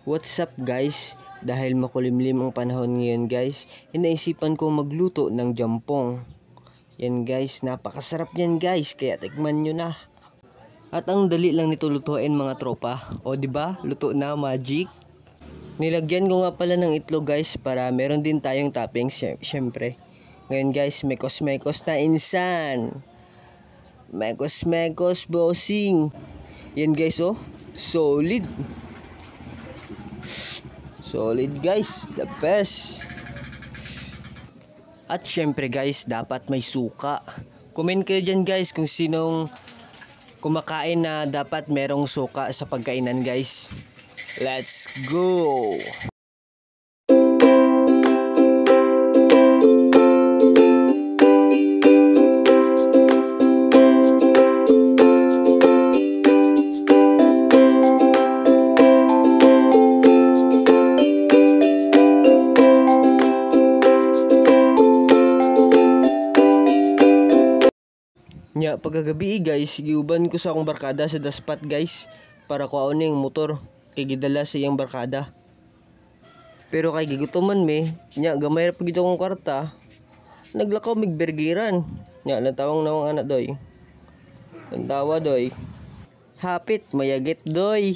What's up guys? Dahil makulimlim ang panahon ngayon guys, inaisipan ko magluto ng jampong. Yan guys, napakasarap yan guys, kaya tikman nyo na. At ang dali lang nito lutuin mga tropa. O diba? Luto na, magic. Nilagyan ko nga pala ng itlog guys para meron din tayong toppings syempre. Ngayon guys, mekos-mekos na insan. Mekos-mekos bossing. Yan guys oh, solid. Solid guys, the best. At syempre guys, dapat may suka. Comment kayo dyan guys kung sinong kumakain na dapat merong suka sa pagkainan guys. Let's go! Nya pagkagabi guys, giuban ko sa akong barkada sa daspat guys para kuhaon ning motor kay gidala sa iyang barkada. Pero kay gigutuman me, nya gamay ra pud akong kwarta. Naglakaw mig bergiran. Nya natawang nawang anak doy. Nantawa doy. Hapit mayagit doy.